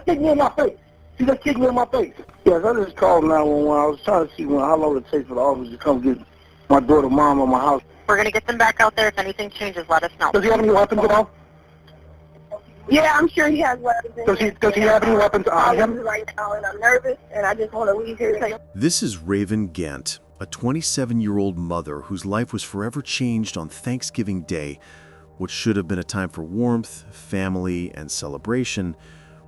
kicked me in my face. She just kicked me in my face. Yes, I just called 911. I was trying to see how long it takes for the officer to come get my daughter, mom, on my house. We're going to get them back out there. If anything changes, let us know. Does he have any weapons at all? Yeah, I'm sure he has weapons. Does he have any weapons on him? Right now, and I'm nervous, and I just want to leave here. This is Raven Gant, a 27-year-old mother whose life was forever changed on Thanksgiving Day. What should have been a time for warmth, family, and celebration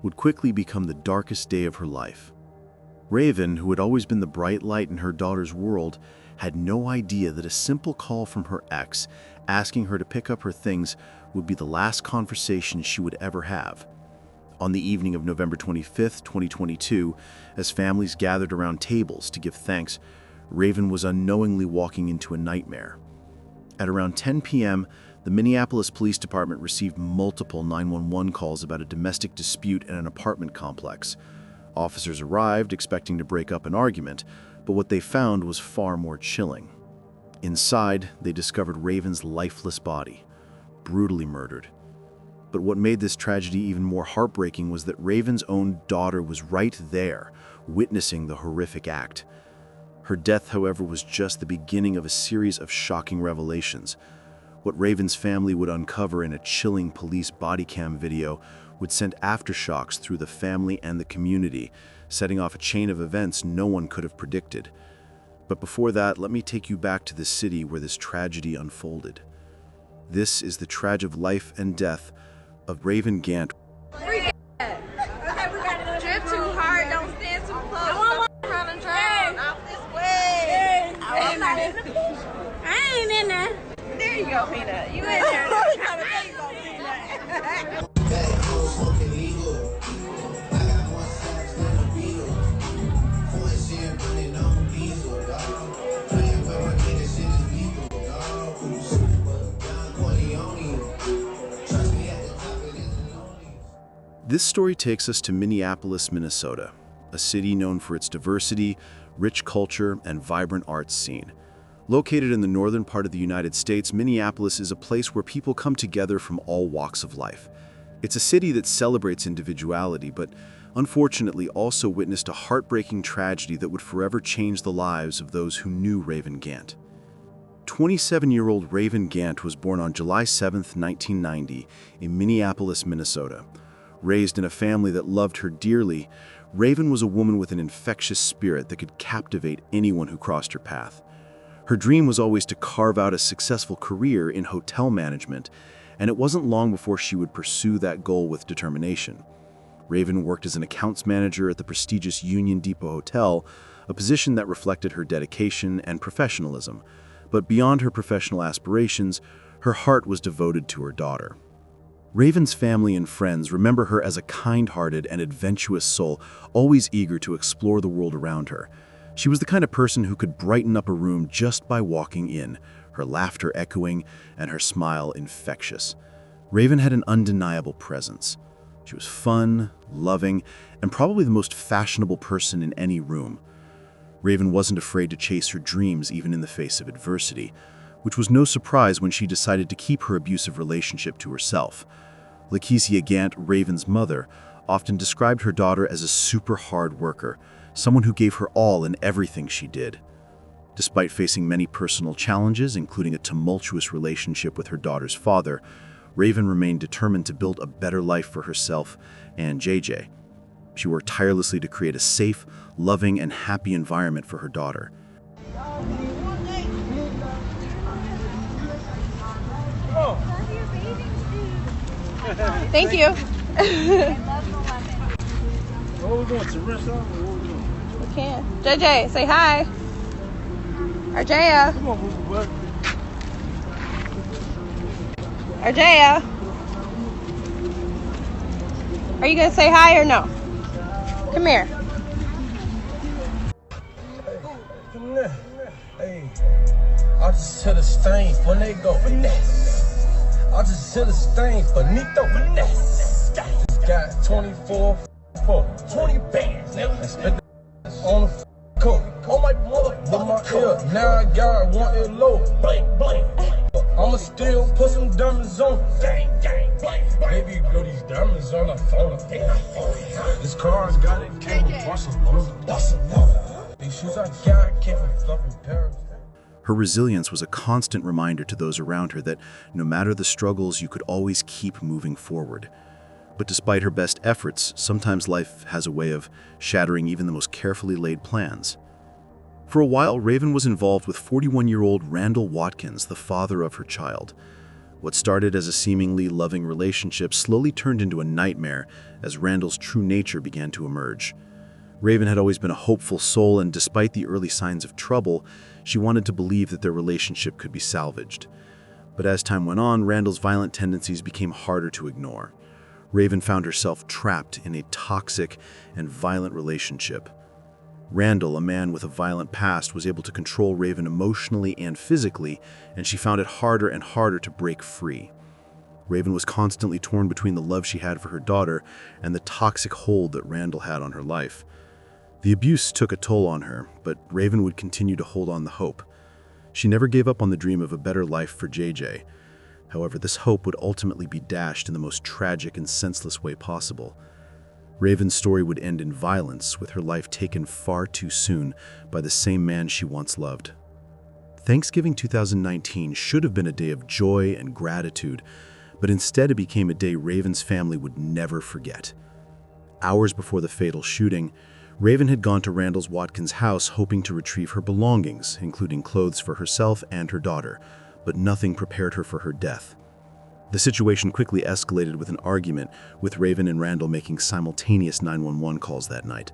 would quickly become the darkest day of her life. Raven, who had always been the bright light in her daughter's world, had no idea that a simple call from her ex asking her to pick up her things would be the last conversation she would ever have. On the evening of November 25th, 2022, as families gathered around tables to give thanks, Raven was unknowingly walking into a nightmare. At around 10 p.m., the Minneapolis Police Department received multiple 911 calls about a domestic dispute in an apartment complex. Officers arrived expecting to break up an argument, but what they found was far more chilling. Inside, they discovered Raven's lifeless body, brutally murdered. But what made this tragedy even more heartbreaking was that Raven's own daughter was right there, witnessing the horrific act. Her death, however, was just the beginning of a series of shocking revelations. What Raven's family would uncover in a chilling police body cam video would send aftershocks through the family and the community, setting off a chain of events no one could have predicted. But before that, let me take you back to the city where this tragedy unfolded. This is the tragic life and death of Raven Gant. Drift too hard, don't stand too close. Trying to drown out this way. I ain't in there. There you go, Peanut. You in there. There you go, Peanut. This story takes us to Minneapolis, Minnesota, a city known for its diversity, rich culture, and vibrant arts scene. Located in the northern part of the United States, Minneapolis is a place where people come together from all walks of life. It's a city that celebrates individuality, but unfortunately also witnessed a heartbreaking tragedy that would forever change the lives of those who knew Raven Gant. 27-year-old Raven Gant was born on July 7, 1990, in Minneapolis, Minnesota. Raised in a family that loved her dearly, Raven was a woman with an infectious spirit that could captivate anyone who crossed her path. Her dream was always to carve out a successful career in hotel management, and it wasn't long before she would pursue that goal with determination. Raven worked as an accounts manager at the prestigious Union Depot Hotel, a position that reflected her dedication and professionalism. But beyond her professional aspirations, her heart was devoted to her daughter. Raven's family and friends remember her as a kind-hearted and adventurous soul, always eager to explore the world around her. She was the kind of person who could brighten up a room just by walking in, her laughter echoing and her smile infectious. Raven had an undeniable presence. She was fun, loving, and probably the most fashionable person in any room. Raven wasn't afraid to chase her dreams even in the face of adversity, which was no surprise when she decided to keep her abusive relationship to herself. Lakesia Gant, Raven's mother, often described her daughter as a super hard worker, someone who gave her all in everything she did. Despite facing many personal challenges, including a tumultuous relationship with her daughter's father, Raven remained determined to build a better life for herself and JJ. She worked tirelessly to create a safe, loving, and happy environment for her daughter. Thank you. What are we doing? To rinse off? We can. JJ, say hi. Arjaya. Come on, move butt. Arjaya. Are you gonna say hi or no? Come here. Come there. Hey, I just hit a stain when they go finesse. I just hit a stain bonito finesse. Just got 24 for 20 bands. And spit the on the coat. On my mother, with my ear. Now I got one ear low. Blank, blank. I'ma still put some diamonds on. Gang, gang, blank. Baby, girl, these diamonds on the phone. This his cars, got it, came from Barcelona. These shoes I got came from fluffy Paris. Her resilience was a constant reminder to those around her that no matter the struggles, you could always keep moving forward. But despite her best efforts, sometimes life has a way of shattering even the most carefully laid plans. For a while, Raven was involved with 41-year-old Randall Watkins, the father of her child. What started as a seemingly loving relationship slowly turned into a nightmare as Randall's true nature began to emerge. Raven had always been a hopeful soul, and despite the early signs of trouble, she wanted to believe that their relationship could be salvaged. But as time went on, Randall's violent tendencies became harder to ignore. Raven found herself trapped in a toxic and violent relationship. Randall, a man with a violent past, was able to control Raven emotionally and physically, and she found it harder and harder to break free. Raven was constantly torn between the love she had for her daughter and the toxic hold that Randall had on her life. The abuse took a toll on her, but Raven would continue to hold on the hope. She never gave up on the dream of a better life for JJ. However, this hope would ultimately be dashed in the most tragic and senseless way possible. Raven's story would end in violence, with her life taken far too soon by the same man she once loved. Thanksgiving 2019 should have been a day of joy and gratitude, but instead it became a day Raven's family would never forget. Hours before the fatal shooting, Raven had gone to Randall Watkins' house hoping to retrieve her belongings, including clothes for herself and her daughter, but nothing prepared her for her death. The situation quickly escalated with an argument, with Raven and Randall making simultaneous 911 calls that night.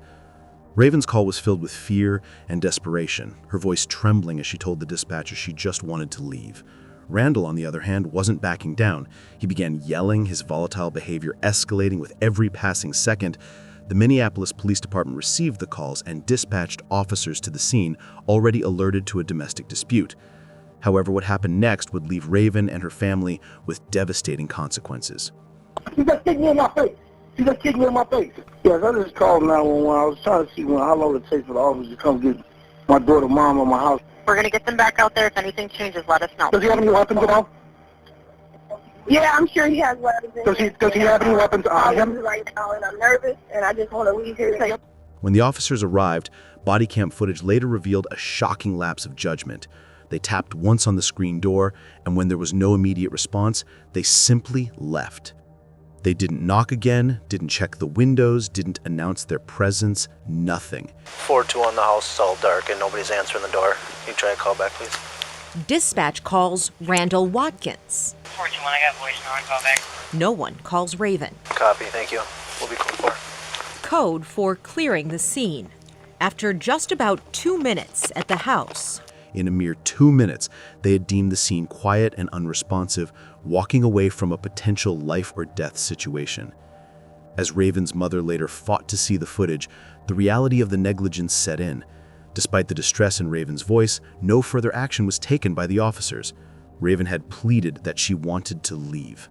Raven's call was filled with fear and desperation, her voice trembling as she told the dispatcher she just wanted to leave. Randall, on the other hand, wasn't backing down. He began yelling, his volatile behavior escalating with every passing second. The Minneapolis Police Department received the calls and dispatched officers to the scene, already alerted to a domestic dispute. However, what happened next would leave Raven and her family with devastating consequences. She just kicked me in my face. She just kicked me in my face. Yes, I just called 911. I was trying to see how long it takes for the officers to come get my daughter, mom, on my house. We're going to get them back out there. If anything changes, let us know. Does he have any weapons at all? Yeah, I'm sure he has weapons. Does he have any weapons on him? Right now, and I'm nervous, and I just want to leave here. When the officers arrived, body cam footage later revealed a shocking lapse of judgment. They tapped once on the screen door, and when there was no immediate response, they simply left. They didn't knock again, didn't check the windows, didn't announce their presence, nothing. 4-2 on the house, it's all dark and nobody's answering the door. Can you try to call back, please? Dispatch calls Randall Watkins. 421, I got voicemail, call back. No one calls Raven. Copy, thank you. We'll be code 4. Code for clearing the scene. After just about 2 minutes at the house. In a mere 2 minutes, they had deemed the scene quiet and unresponsive, walking away from a potential life or death situation. As Raven's mother later fought to see the footage, the reality of the negligence set in. Despite the distress in Raven's voice, no further action was taken by the officers. Raven had pleaded that she wanted to leave.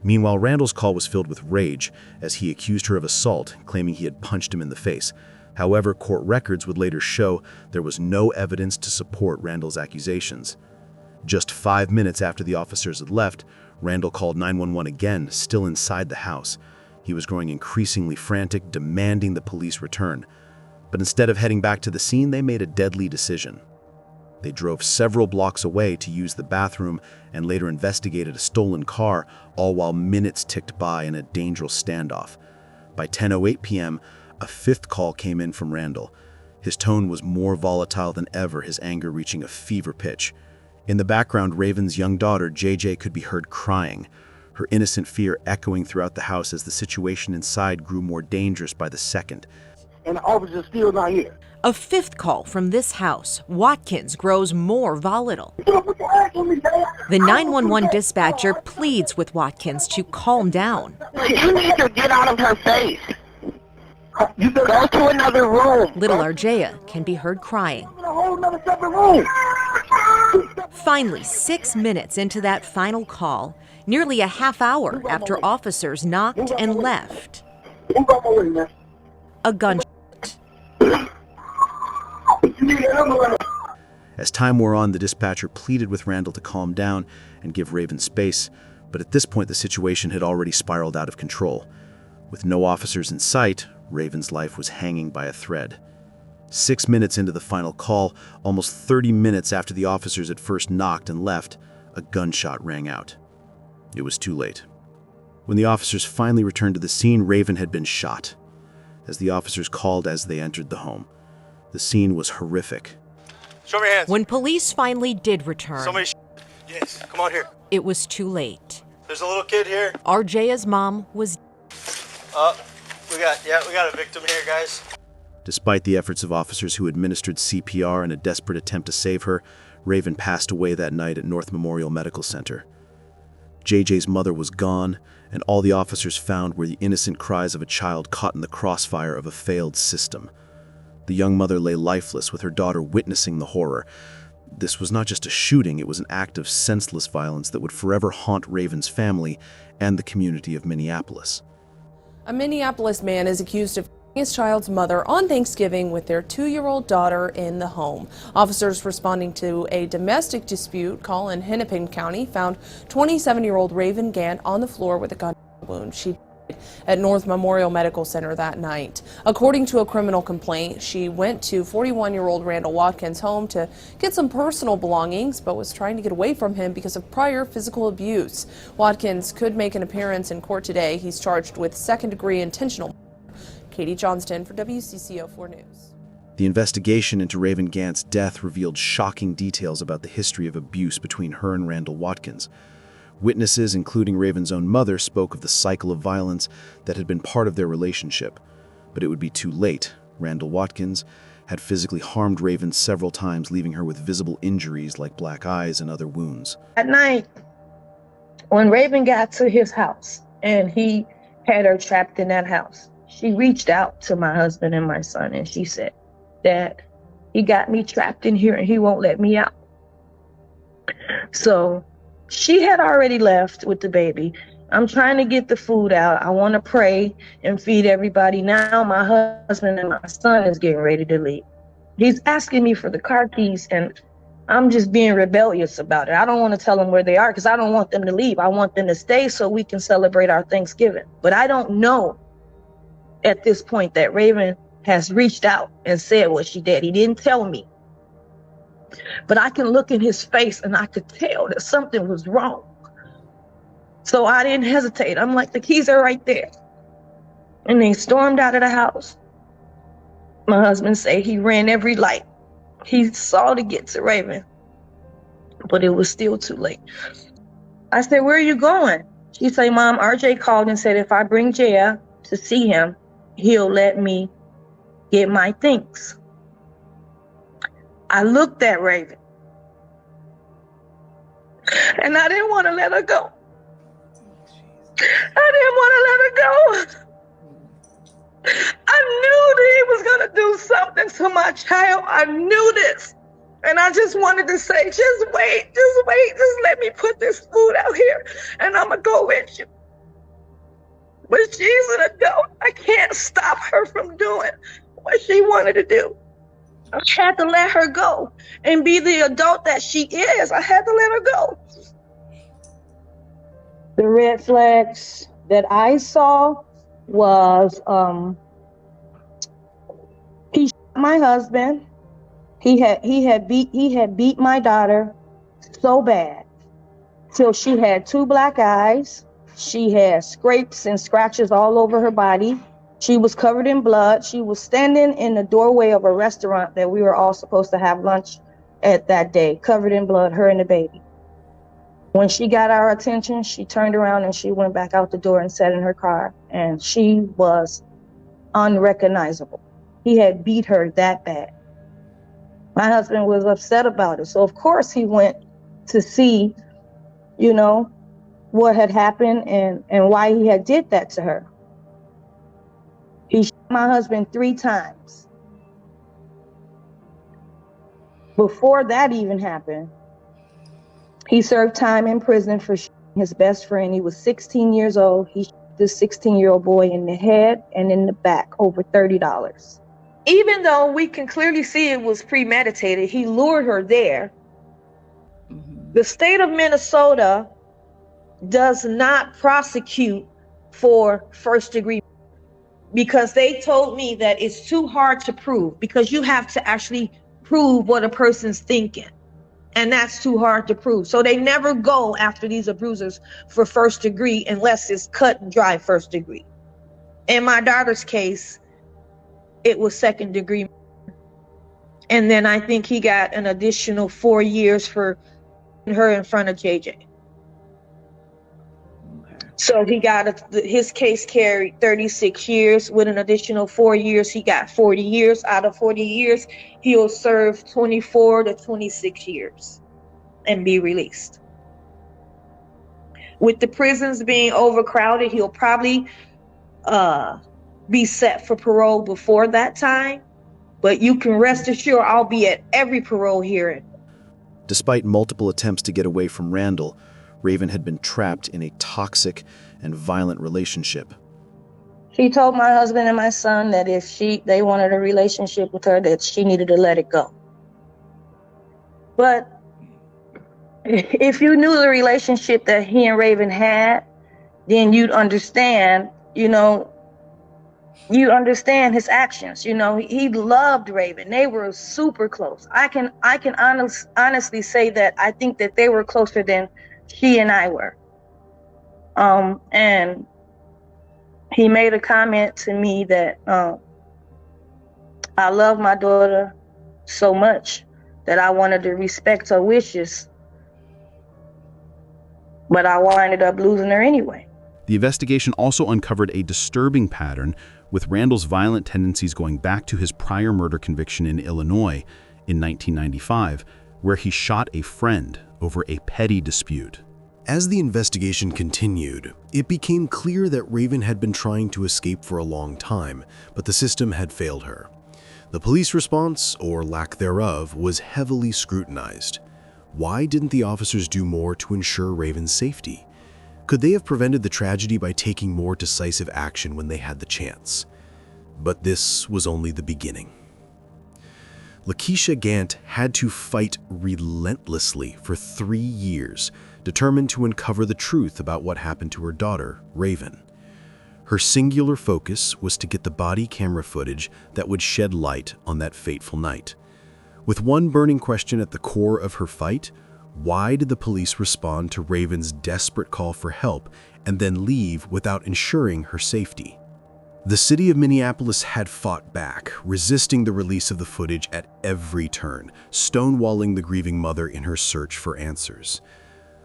Meanwhile, Randall's call was filled with rage as he accused her of assault, claiming he had punched him in the face. However, court records would later show there was no evidence to support Randall's accusations. Just 5 minutes after the officers had left, Randall called 911 again, still inside the house. He was growing increasingly frantic, demanding the police return. But instead of heading back to the scene, they made a deadly decision. They drove several blocks away to use the bathroom and later investigated a stolen car, all while minutes ticked by in a dangerous standoff. By 10:08 p.m., a fifth call came in from Randall. His tone was more volatile than ever, his anger reaching a fever pitch. In the background, Raven's young daughter, JJ, could be heard crying, her innocent fear echoing throughout the house as the situation inside grew more dangerous by the second. And the officer's still not here. A fifth call from this house. Watkins grows more volatile. The 911 dispatcher pleads with Watkins to calm down. You need to get out of her face. Go to another room. Little Arjaya can be heard crying. In a whole nother separate room. Finally, 6 minutes into that final call, nearly a half hour after officers knocked and left, Move out my way, man. a gunshot. As time wore on, the dispatcher pleaded with Randall to calm down and give Raven space, but at this point the situation had already spiraled out of control. With no officers in sight, Raven's life was hanging by a thread. 6 minutes into the final call, almost 30 minutes after the officers had first knocked and left, a gunshot rang out. It was too late. When the officers finally returned to the scene, Raven had been shot. As the officers called as they entered the home, the scene was horrific. Show me your hands. When police finally did return, Yes, come on here. it was too late. There's a little kid here. RJ's mom was We got a victim here, guys. Despite the efforts of officers who administered CPR in a desperate attempt to save her, Raven passed away that night at North Memorial Medical Center. JJ's mother was gone, and all the officers found were the innocent cries of a child caught in the crossfire of a failed system. The young mother lay lifeless, with her daughter witnessing the horror. This was not just a shooting, it was an act of senseless violence that would forever haunt Raven's family and the community of Minneapolis. A Minneapolis man is accused of killing his child's mother on Thanksgiving with their 2-year-old daughter in the home. Officers responding to a domestic dispute call in Hennepin County found 27-year-old Raven Gant on the floor with a gun wound. She died at North Memorial Medical Center that night. According to a criminal complaint, she went to 41-year-old Randall Watkins' home to get some personal belongings, but was trying to get away from him because of prior physical abuse. Watkins could make an appearance in court today. He's charged with second-degree intentional murder. Katie Johnston for WCCO 4 News. The investigation into Raven Gant's death revealed shocking details about the history of abuse between her and Randall Watkins. Witnesses, including Raven's own mother, spoke of the cycle of violence that had been part of their relationship. But it would be too late. Randall Watkins had physically harmed Raven several times, leaving her with visible injuries like black eyes and other wounds. At night, when Raven got to his house and he had her trapped in that house, she reached out to my husband and my son and she said, "Dad, he got me trapped in here and he won't let me out." So she had already left with the baby. I'm trying to get the food out. I want to pray and feed everybody. Now my husband and my son is getting ready to leave. He's asking me for the car keys and I'm just being rebellious about it. I don't want to tell them where they are because I don't want them to leave. I want them to stay so we can celebrate our Thanksgiving. But I don't know at this point that Raven has reached out and said what she did. He didn't tell me. But I can look in his face and I could tell that something was wrong. So I didn't hesitate. I'm like, the keys are right there. And they stormed out of the house. My husband said he ran every light. He saw to get to Raven, but it was still too late. I said, "Where are you going?" She said, "Mom, RJ called and said if I bring Jaya to see him, he'll let me get my things." I looked at Raven and I didn't want to let her go. I didn't want to let her go. I knew that he was going to do something to my child. I knew this. And I just wanted to say, just wait, just let me put this food out here and I'm going to go with you. But she's an adult. I can't stop her from doing what she wanted to do. I had to let her go and be the adult that she is. I had to let her go. The red flags that I saw was he shot my husband. He had beat my daughter so bad till she had 2 black eyes. She had scrapes and scratches all over her body. She was covered in blood. She was standing in the doorway of a restaurant that we were all supposed to have lunch at that day, covered in blood, her and the baby. When she got our attention, she turned around and she went back out the door and sat in her car, and she was unrecognizable. He had beat her that bad. My husband was upset about it. So of course he went to see, what had happened and why he had did that to her. He shot my husband 3 times. Before that even happened, he served time in prison for shooting his best friend. He was 16 years old. He shot this 16-year-old boy in the head and in the back over $30. Even though we can clearly see it was premeditated, he lured her there. The state of Minnesota does not prosecute for first-degree. because they told me that it's too hard to prove, because you have to actually prove what a person's thinking. And that's too hard to prove. So they never go after these abusers for first degree unless it's cut and dry first degree. In my daughter's case, it was second degree. And then I think he got an additional 4 years for her in front of JJ. So he got his case carried 36 years. With an additional 4 years, he got 40 years. Out of 40 years, he'll serve 24 to 26 years and be released. With the prisons being overcrowded, he'll probably be set for parole before that time. But you can rest assured I'll be at every parole hearing. Despite multiple attempts to get away from Randall, Raven had been trapped in a toxic and violent relationship. He told my husband and my son that if they wanted a relationship with her, that she needed to let it go. But if you knew the relationship that he and Raven had, then you'd understand, you understand his actions. He loved Raven. They were super close. I can honestly say that I think that they were closer than she and I were. And he made a comment to me that I love my daughter so much that I wanted to respect her wishes, but I winded up losing her anyway. The investigation also uncovered a disturbing pattern, with Randall's violent tendencies going back to his prior murder conviction in Illinois in 1995, where he shot a friend over a petty dispute. As the investigation continued, it became clear that Raven had been trying to escape for a long time, but the system had failed her. The police response, or lack thereof, was heavily scrutinized. Why didn't the officers do more to ensure Raven's safety? Could they have prevented the tragedy by taking more decisive action when they had the chance? But this was only the beginning. Lakeisha Gant had to fight relentlessly for 3 years, determined to uncover the truth about what happened to her daughter, Raven. Her singular focus was to get the body camera footage that would shed light on that fateful night. With one burning question at the core of her fight: why did the police respond to Raven's desperate call for help and then leave without ensuring her safety? The city of Minneapolis had fought back, resisting the release of the footage at every turn, stonewalling the grieving mother in her search for answers.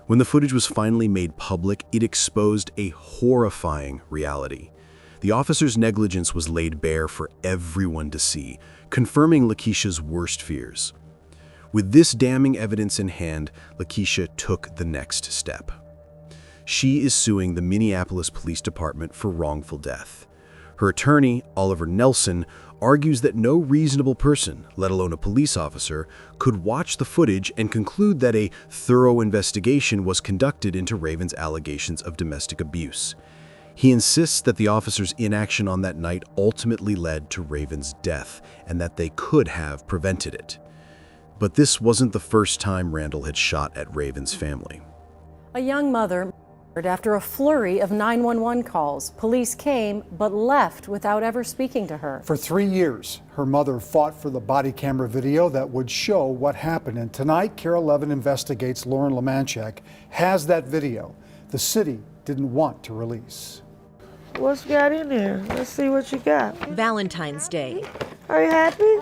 When the footage was finally made public, it exposed a horrifying reality. The officer's negligence was laid bare for everyone to see, confirming Lakeisha's worst fears. With this damning evidence in hand, Lakeisha took the next step. She is suing the Minneapolis Police Department for wrongful death. Her attorney, Oliver Nelson, argues that no reasonable person, let alone a police officer, could watch the footage and conclude that a thorough investigation was conducted into Raven's allegations of domestic abuse. He insists that the officers' inaction on that night ultimately led to Raven's death, and that they could have prevented it. But this wasn't the first time Randall had shot at Raven's family. A young mother murdered after a flurry of 911 calls. Police came but left without ever speaking to her. For 3 years, her mother fought for the body camera video that would show what happened. And tonight, Carol Levin Investigates Lauren Lemanchek has that video the city didn't want to release. What's got in there? Let's see what you got. Valentine's Day. Are you happy?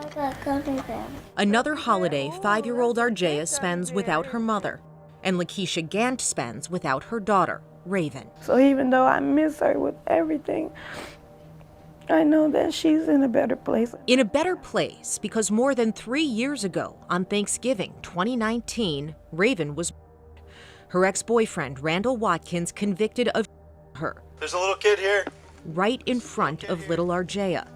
Another holiday 5-year-old Arjaya spends without her mother, and Lakeisha Gant spends without her daughter, Raven. So even though I miss her with everything, I know that she's in a better place. In a better place because more than 3 years ago, on Thanksgiving 2019, Raven was murdered. Her ex-boyfriend, Randall Watkins, convicted of her. There's a little kid here. Right in front of little Arjaya.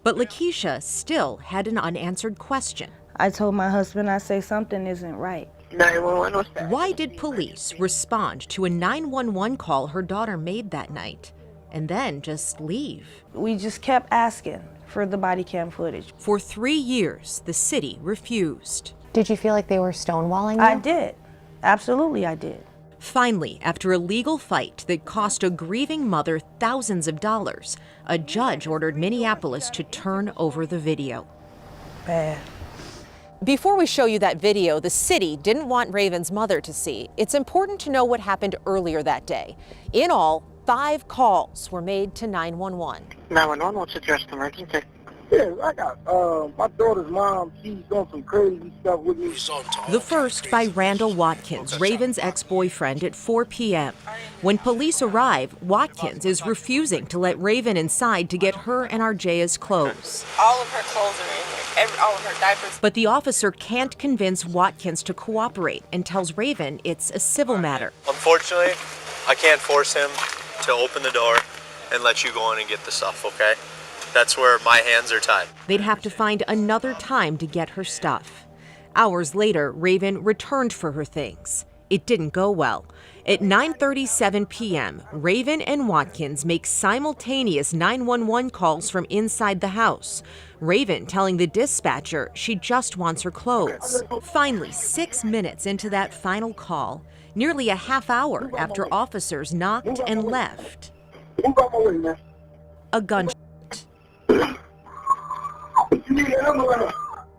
But Lakeisha still had an unanswered question. I told my husband, I say something isn't right. 911 was that? Why did police respond to a 911 call her daughter made that night and then just leave? We just kept asking for the body cam footage. For 3 years, the city refused. Did you feel like they were stonewalling you? I did. Absolutely, I did. Finally, after a legal fight that cost a grieving mother thousands of dollars, a judge ordered Minneapolis to turn over the video. Bad. Before we show you that video the city didn't want Raven's mother to see, it's important to know what happened earlier that day. In all, 5 calls were made to 911. 911, what's address the emergency? Yeah, I got my daughter's mom. She's doing some crazy stuff with me. The first by Randall Watkins, Raven's ex-boyfriend, at 4 p.m. When police arrive, Watkins is refusing to let Raven inside to get her and Arjea's clothes. All of her clothes are in here, all of her diapers. But the officer can't convince Watkins to cooperate and tells Raven it's a civil matter. Unfortunately, I can't force him to open the door and let you go in and get the stuff, okay? That's where my hands are tied. They'd have to find another time to get her stuff. Hours later, Raven returned for her things. It didn't go well. At 9:37 p.m., Raven and Watkins make simultaneous 911 calls from inside the house. Raven telling the dispatcher she just wants her clothes. Finally, 6 minutes into that final call, nearly a half hour after officers knocked and left, a gunshot.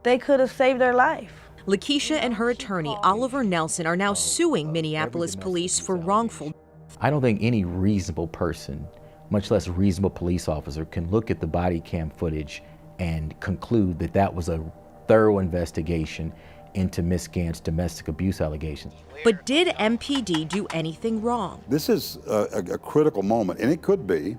They could have saved her life. Lakeisha and her attorney, Oliver Nelson, are now suing Minneapolis police for wrongful death. I don't think any reasonable person, much less a reasonable police officer, can look at the body cam footage and conclude that that was a thorough investigation into Ms. Gant's domestic abuse allegations. But did MPD do anything wrong? This is a critical moment, and it could be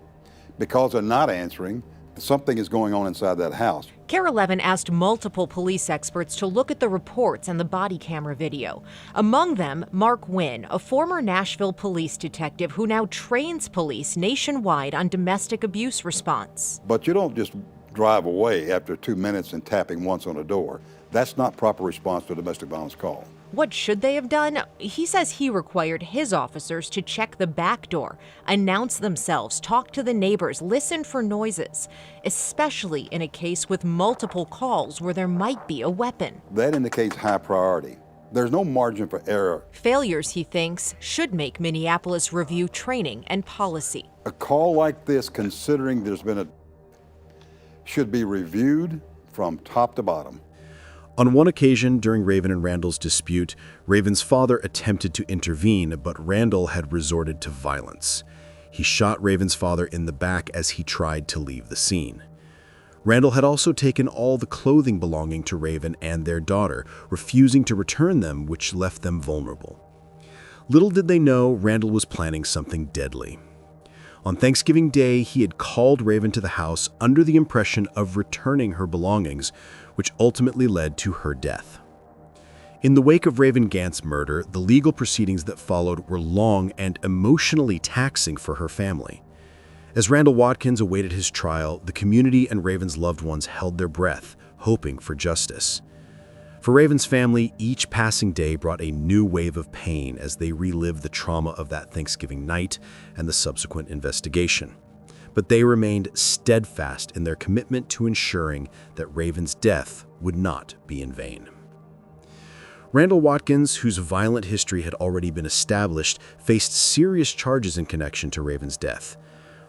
because they're not answering. Something is going on inside that house. KARE 11 asked multiple police experts to look at the reports and the body camera video. Among them, Mark Wynn, a former Nashville police detective who now trains police nationwide on domestic abuse response. But you don't just drive away after 2 minutes and tapping once on a door. That's not proper response to a domestic violence call. What should they have done? He says he required his officers to check the back door, announce themselves, talk to the neighbors, listen for noises, especially in a case with multiple calls where there might be a weapon. That indicates high priority. There's no margin for error. Failures, he thinks, should make Minneapolis review training and policy. A call like this, considering there's been should be reviewed from top to bottom. On one occasion during Raven and Randall's dispute, Raven's father attempted to intervene, but Randall had resorted to violence. He shot Raven's father in the back as he tried to leave the scene. Randall had also taken all the clothing belonging to Raven and their daughter, refusing to return them, which left them vulnerable. Little did they know Randall was planning something deadly. On Thanksgiving Day, he had called Raven to the house under the impression of returning her belongings, which ultimately led to her death. In the wake of Raven Gant's murder, the legal proceedings that followed were long and emotionally taxing for her family. As Randall Watkins awaited his trial, the community and Raven's loved ones held their breath, hoping for justice. For Raven's family, each passing day brought a new wave of pain as they relived the trauma of that Thanksgiving night and the subsequent investigation. But they remained steadfast in their commitment to ensuring that Raven's death would not be in vain. Randall Watkins, whose violent history had already been established, faced serious charges in connection to Raven's death.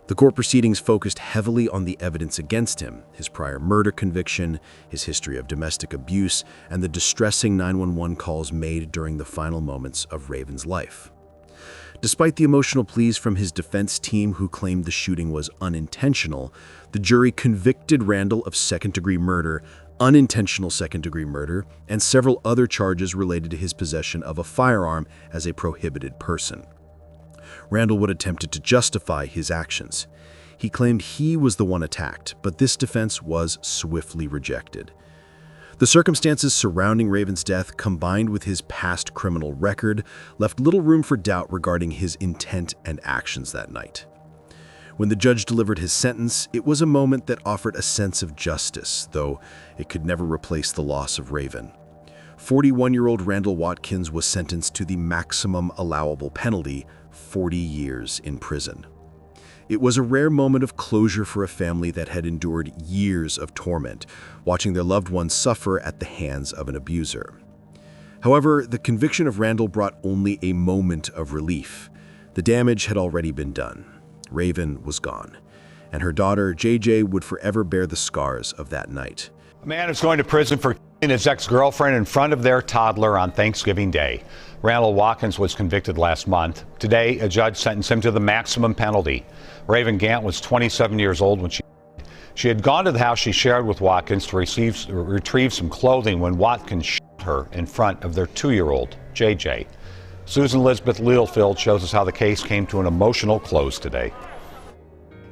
The court proceedings focused heavily on the evidence against him, his prior murder conviction, his history of domestic abuse, and the distressing 911 calls made during the final moments of Raven's life. Despite the emotional pleas from his defense team who claimed the shooting was unintentional, the jury convicted Randall of second-degree murder, unintentional second-degree murder, and several other charges related to his possession of a firearm as a prohibited person. Randall would attempted to justify his actions. He claimed he was the one attacked, but this defense was swiftly rejected. The circumstances surrounding Raven's death, combined with his past criminal record, left little room for doubt regarding his intent and actions that night. When the judge delivered his sentence, it was a moment that offered a sense of justice, though it could never replace the loss of Raven. 41-year-old Randall Watkins was sentenced to the maximum allowable penalty, 40 years in prison. It was a rare moment of closure for a family that had endured years of torment, watching their loved ones suffer at the hands of an abuser. However, the conviction of Randall brought only a moment of relief. The damage had already been done. Raven was gone, and her daughter, JJ, would forever bear the scars of that night. A man is going to prison for killing his ex-girlfriend in front of their toddler on Thanksgiving Day. Randall Watkins was convicted last month. Today, a judge sentenced him to the maximum penalty. Raven Gant was 27 years old when she had gone to the house she shared with Watkins to retrieve some clothing when Watkins shot her in front of their 2-year-old, JJ. Susan Elizabeth Littlefield shows us how the case came to an emotional close today.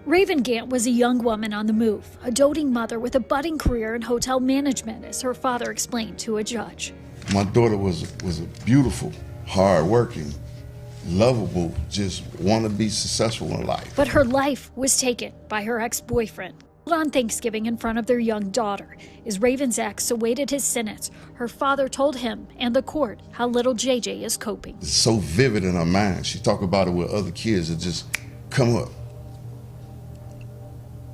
Raven Gant was a young woman on the move, a doting mother with a budding career in hotel management, as her father explained to a judge. My daughter was a beautiful, hard-working, lovable, just want to be successful in life. But her life was taken by her ex-boyfriend. On Thanksgiving in front of their young daughter. As Raven's ex awaited his sentence, her father told him and the court how little JJ is coping. It's so vivid in her mind. She talk about it with other kids that just come up.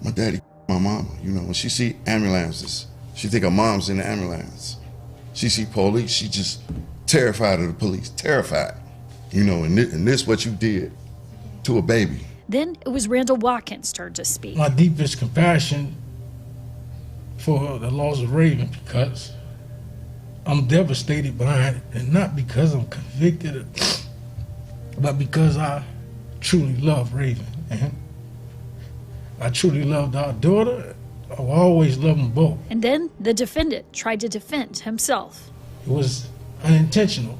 My daddy, my mama, you know, when she see ambulances, she think her mom's in the ambulance. She see police, she just terrified of the police, terrified. You know, and this what you did to a baby. Then it was Randall Watkins' turn to speak. My deepest compassion for the loss of Raven, because I'm devastated behind it, and not because I'm convicted, but because I truly love Raven, and I truly loved our daughter. I will always love them both. And then the defendant tried to defend himself. It was unintentional.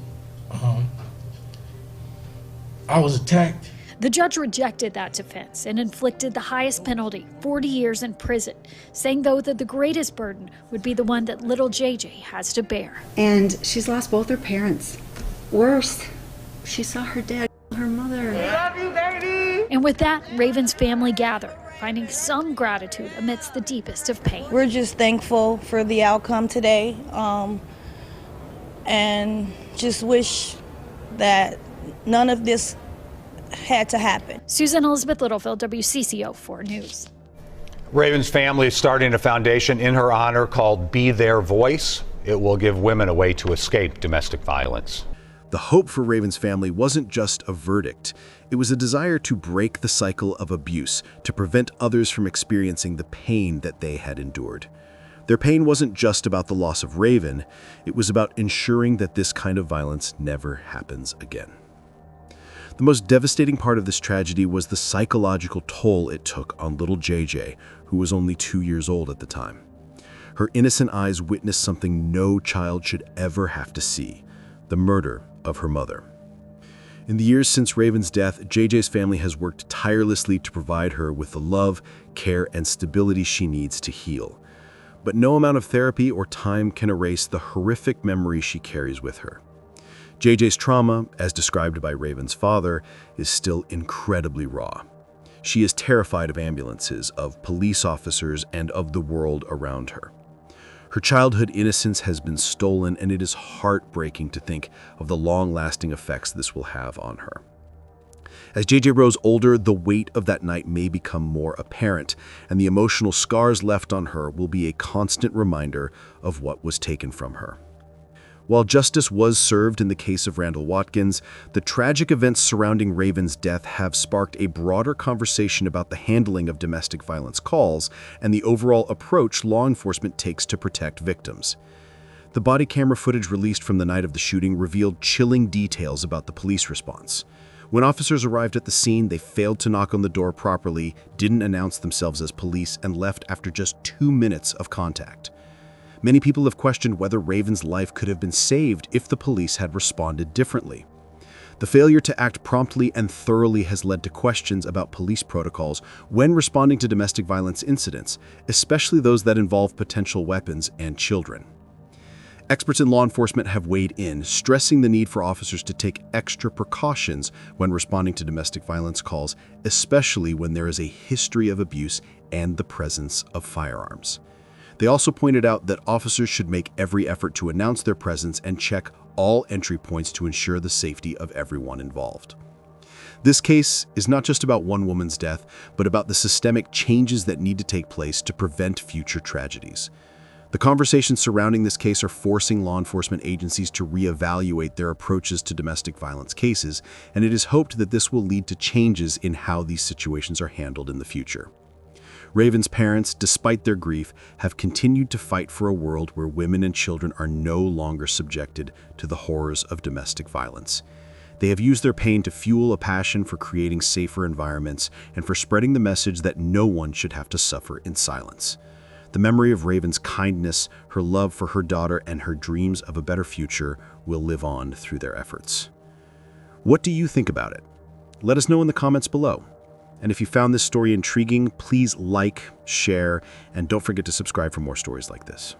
I was attacked. The judge rejected that defense and inflicted the highest penalty, 40 years in prison, saying, though, that the greatest burden would be the one that little JJ has to bear. And she's lost both her parents. Worse, she saw her dad kill her mother. Love you, baby! And with that, Raven's family gathered, finding some gratitude amidst the deepest of pain. We're just thankful for the outcome today, and just wish that none of this had to happen. Susan Elizabeth Littlefield, WCCO 4 News. Raven's family is starting a foundation in her honor called Be Their Voice. It will give women a way to escape domestic violence. The hope for Raven's family wasn't just a verdict. It was a desire to break the cycle of abuse, to prevent others from experiencing the pain that they had endured. Their pain wasn't just about the loss of Raven. It was about ensuring that this kind of violence never happens again. The most devastating part of this tragedy was the psychological toll it took on little JJ, who was only 2 years old at the time. Her innocent eyes witnessed something no child should ever have to see: the murder of her mother. In the years since Raven's death, JJ's family has worked tirelessly to provide her with the love, care, and stability she needs to heal. But no amount of therapy or time can erase the horrific memory she carries with her. JJ's trauma, as described by Raven's father, is still incredibly raw. She is terrified of ambulances, of police officers, and of the world around her. Her childhood innocence has been stolen, and it is heartbreaking to think of the long-lasting effects this will have on her. As JJ grows older, the weight of that night may become more apparent, and the emotional scars left on her will be a constant reminder of what was taken from her. While justice was served in the case of Randall Watkins, the tragic events surrounding Raven's death have sparked a broader conversation about the handling of domestic violence calls and the overall approach law enforcement takes to protect victims. The body camera footage released from the night of the shooting revealed chilling details about the police response. When officers arrived at the scene, they failed to knock on the door properly, didn't announce themselves as police, and left after just 2 minutes of contact. Many people have questioned whether Raven's life could have been saved if the police had responded differently. The failure to act promptly and thoroughly has led to questions about police protocols when responding to domestic violence incidents, especially those that involve potential weapons and children. Experts in law enforcement have weighed in, stressing the need for officers to take extra precautions when responding to domestic violence calls, especially when there is a history of abuse and the presence of firearms. They also pointed out that officers should make every effort to announce their presence and check all entry points to ensure the safety of everyone involved. This case is not just about one woman's death, but about the systemic changes that need to take place to prevent future tragedies. The conversations surrounding this case are forcing law enforcement agencies to reevaluate their approaches to domestic violence cases, and it is hoped that this will lead to changes in how these situations are handled in the future. Raven's parents, despite their grief, have continued to fight for a world where women and children are no longer subjected to the horrors of domestic violence. They have used their pain to fuel a passion for creating safer environments and for spreading the message that no one should have to suffer in silence. The memory of Raven's kindness, her love for her daughter, and her dreams of a better future will live on through their efforts. What do you think about it? Let us know in the comments below. And if you found this story intriguing, please like, share, and don't forget to subscribe for more stories like this.